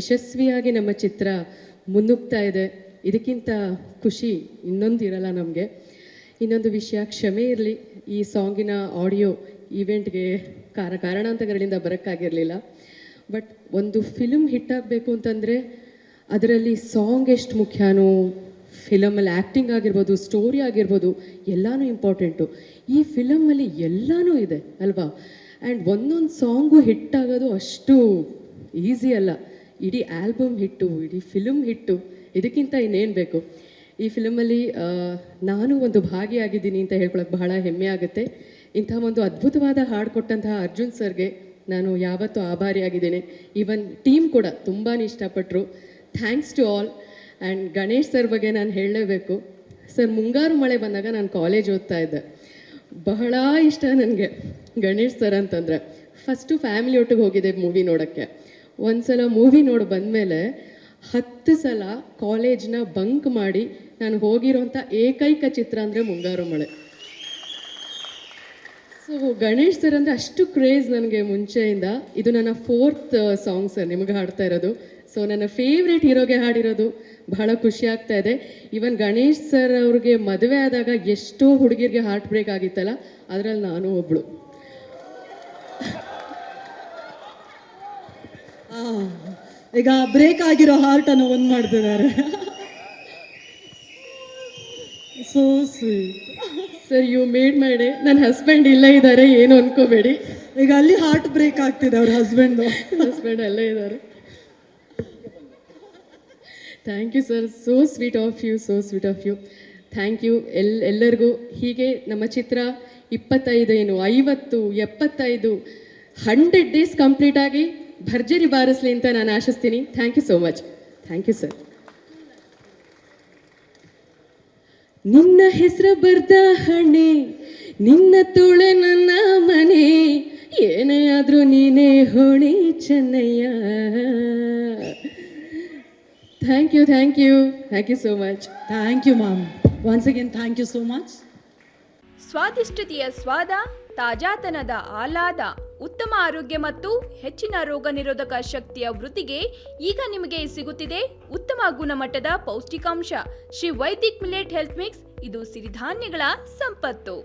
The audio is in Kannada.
ಯಶಸ್ವಿಯಾಗಿ ನಮ್ಮ ಚಿತ್ರ ಮುನ್ನುಗ್ತಾ ಇದೆ. ಇದಕ್ಕಿಂತ ಖುಷಿ ಇನ್ನೊಂದು ಇರಲ್ಲ ನಮಗೆ. ಇನ್ನೊಂದು ವಿಷಯ, ಕ್ಷಮೆ ಇರಲಿ, ಈ ಸಾಂಗಿನ ಆಡಿಯೋ ಈವೆಂಟ್ಗೆ ಕಾರಣಾಂತರಗಳಿಂದ ಬರೋಕ್ಕಾಗಿರಲಿಲ್ಲ. ಬಟ್ ಒಂದು ಫಿಲ್ಮ್ ಹಿಟ್ಟಾಗಬೇಕು ಅಂತಂದರೆ ಅದರಲ್ಲಿ ಸಾಂಗ್ ಎಷ್ಟು ಮುಖ್ಯನೋ, ಫಿಲಮಲ್ಲಿ ಆ್ಯಕ್ಟಿಂಗ್ ಆಗಿರ್ಬೋದು, ಸ್ಟೋರಿ ಆಗಿರ್ಬೋದು, ಎಲ್ಲನೂ ಇಂಪಾರ್ಟೆಂಟು. ಈ ಫಿಲಮಲ್ಲಿ ಎಲ್ಲನೂ ಇದೆ ಅಲ್ವಾ. ಆ್ಯಂಡ್ ಒಂದೊಂದು ಸಾಂಗು ಹಿಟ್ಟಾಗೋದು ಅಷ್ಟು ಈಸಿ ಅಲ್ಲ. ಇಡೀ ಆಲ್ಬಮ್ ಹಿಟ್ಟು, ಇಡೀ ಫಿಲಮ್ ಹಿಟ್ಟು, ಇದಕ್ಕಿಂತ ಇನ್ನೇನು ಬೇಕು. ಈ ಫಿಲಮಲ್ಲಿ ನಾನು ಒಂದು ಭಾಗಿಯಾಗಿದ್ದೀನಿ ಅಂತ ಹೇಳ್ಕೊಳಕ್ಕೆ ಬಹಳ ಹೆಮ್ಮೆ ಆಗುತ್ತೆ. ಇಂಥ ಒಂದು ಅದ್ಭುತವಾದ ಹಾಡು ಕೊಟ್ಟಂತಹ ಅರ್ಜುನ್ ಸರ್ಗೆ ನಾನು ಯಾವತ್ತೂ ಆಭಾರಿಯಾಗಿದ್ದೇನೆ. ಈವನ್ ಟೀಮ್ ಕೂಡ ತುಂಬಾ ಇಷ್ಟಪಟ್ಟರು. Thanks to all. And Ganesh sir ಬಗ್ಗೆ ನಾನು ಹೇಳಲೇಬೇಕು. ಸರ್, ಮುಂಗಾರು ಮಳೆ ಬಂದಾಗ ನಾನು ಕಾಲೇಜ್ ಓದ್ತಾ ಇದ್ದೆ. ಬಹಳ ಇಷ್ಟ ನನಗೆ ಗಣೇಶ್ ಸರ್ ಅಂತಂದರೆ. ಫಸ್ಟು ಫ್ಯಾಮಿಲಿ ಒಟ್ಟಿಗೆ ಹೋಗಿದ್ದೆ ಮೂವಿ ನೋಡೋಕ್ಕೆ. ಒಂದು ಸಲ ಮೂವಿ ನೋಡಿ ಬಂದಮೇಲೆ 10 ಸಲ ಕಾಲೇಜ್ನ ಬಂಕ್ ಮಾಡಿ ನಾನು ಹೋಗಿರೋಂಥ ಏಕೈಕ ಚಿತ್ರ ಅಂದರೆ ಮುಂಗಾರು ಮಳೆ. ಸೊ ಗಣೇಶ್ ಸರ್ ಅಂದರೆ ಅಷ್ಟು ಕ್ರೇಜ್ ನನಗೆ ಮುಂಚೆಯಿಂದ. ಇದು ನನ್ನ 4th ಸಾಂಗ್ ಸರ್ ನಿಮಗೆ ಹಾಡ್ತಾ ಇರೋದು. ಸೊ ನನ್ನ ಫೇವ್ರೇಟ್ ಹೀರೋಗೆ ಹಾಡಿರೋದು, ಬಹಳ ಖುಷಿ ಆಗ್ತಾ ಇದೆ. ಈವನ್ ಗಣೇಶ್ ಸರ್ ಅವ್ರಿಗೆ ಮದುವೆ ಆದಾಗ ಎಷ್ಟೋ ಹುಡುಗಿರಿಗೆ ಹಾರ್ಟ್ ಬ್ರೇಕ್ ಆಗಿತ್ತಲ್ಲ, ಅದರಲ್ಲಿ ನಾನು ಒಬ್ಳು. ಈಗ ಬ್ರೇಕ್ ಆಗಿರೋ ಹಾರ್ಟನ್ನು ಒಂದು ಮಾಡ್ತಿದ್ದಾರೆ. So sweet sir, you made my day. ನನ್ನ ಹಸ್ಬೆಂಡ್ ಇಲ್ಲೇ ಇದ್ದಾರೆ, ಏನು ಅನ್ಕೋಬೇಡಿ. ಈಗ ಅಲ್ಲಿ ಹಾರ್ಟ್ ಬ್ರೇಕ್ ಆಗ್ತಿದೆ ಅವ್ರ ಹಸ್ಬೆಂಡ್ ಅಲ್ಲೇ ಇದ್ದಾರೆ. Thank you sir, so sweet of you, so sweet of you. Thank you ಎಲ್ಲರಿಗೂ. ಹೀಗೆ ನಮ್ಮ ಚಿತ್ರ 25 ಏನು 50 75 100 ಡೇಸ್ ಕಂಪ್ಲೀಟ್ ಆಗಿ ಭರ್ಜರಿ ಬಾರಿಸಲಿ ಅಂತ ನಾನು ಆಶಿಸ್ತೀನಿ. Thank you so much. Thank you sir. ನಿನ್ನ ಹೆಸರು ಬರ್ದ ಹಣೆ, ನಿನ್ನ ತೋಳೆ ನನ್ನ ಮನೆ, ಏನೇ ಆದರೂ ನೀನೇ ಹೊಣೆ Chennaiah. Thank you, thank you, thank you so much. Thank you ma'am. Once again thank you so much. ಸ್ವಾದಿಷ್ಟತೆಯ ಸ್ವಾದ, ತಾಜಾತನದ ಆಹ್ಲಾದ, ಉತ್ತಮ ಆರೋಗ್ಯ ಮತ್ತು ಹೆಚ್ಚಿನ ರೋಗ ನಿರೋಧಕ ಶಕ್ತಿಯ ವೃದ್ಧಿಗೆ ಈಗ ನಿಮಗೆ ಸಿಗುತ್ತಿದೆ ಉತ್ತಮ ಗುಣಮಟ್ಟದ ಪೌಷ್ಟಿಕಾಂಶ Shri Vaidik millet health mix. ಇದು ಸಿರಿಧಾನ್ಯಗಳ ಸಂಪತ್ತು.